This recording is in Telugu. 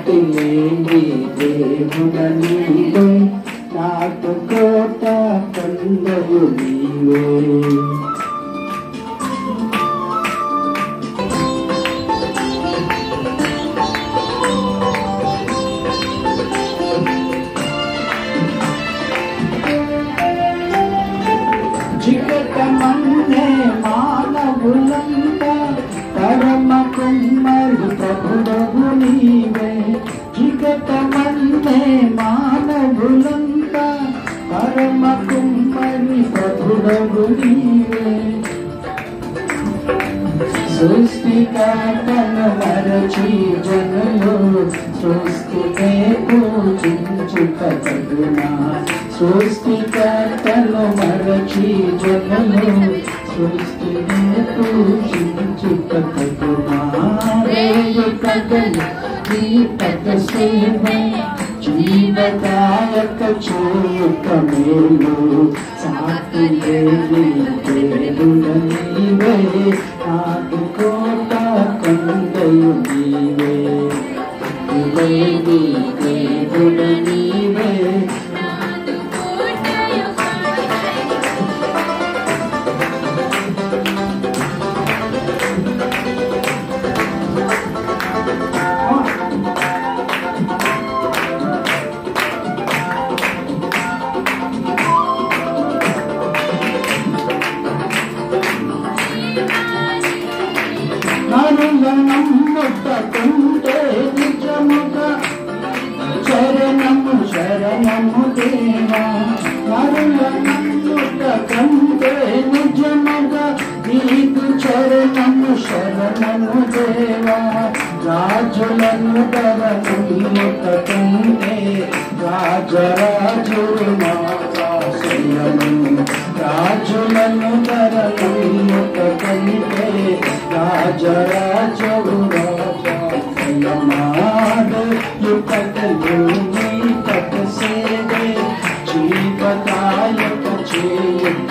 సాటి లేని దేవుడ నీవే, నాకు కోట కొండయు నీవే. చికటమన్నే మానవులంతా పరమ కుమ్మరి ప్రభుడవు నీవే. చికటమన్నే మానవులంతా పరమ కుమ్మరి ప్రభుడవు నీవే. సృష్టికర్తను మరచి జనులు సృష్టికే పూజించుట తగునా. సృష్టికర్తను మరచి జనులు సృష్టికే పూజించుట తగునా. రేయు పగలు నీ పద సేవ జీవదాయక చేయుట మేలు. సాటి లేని దేవుడ నీవే, నాకు కోట కొండయు నీవే. దేవుడ నీవే, నమ్ముకుంటే నిజముగా శరణము శరణము దేవా. నరుల నమ్ముకుంటే నిజముగా నీకు శరణము శరణము దేవా. రాజులను ధరముకుంటే రాజరాజులు మాశ్రయము. రాజులను ధరముకుంటే రాజరాజవు రాజమాడు పదలు నీ పద సేవే జీవదాయక చేయుట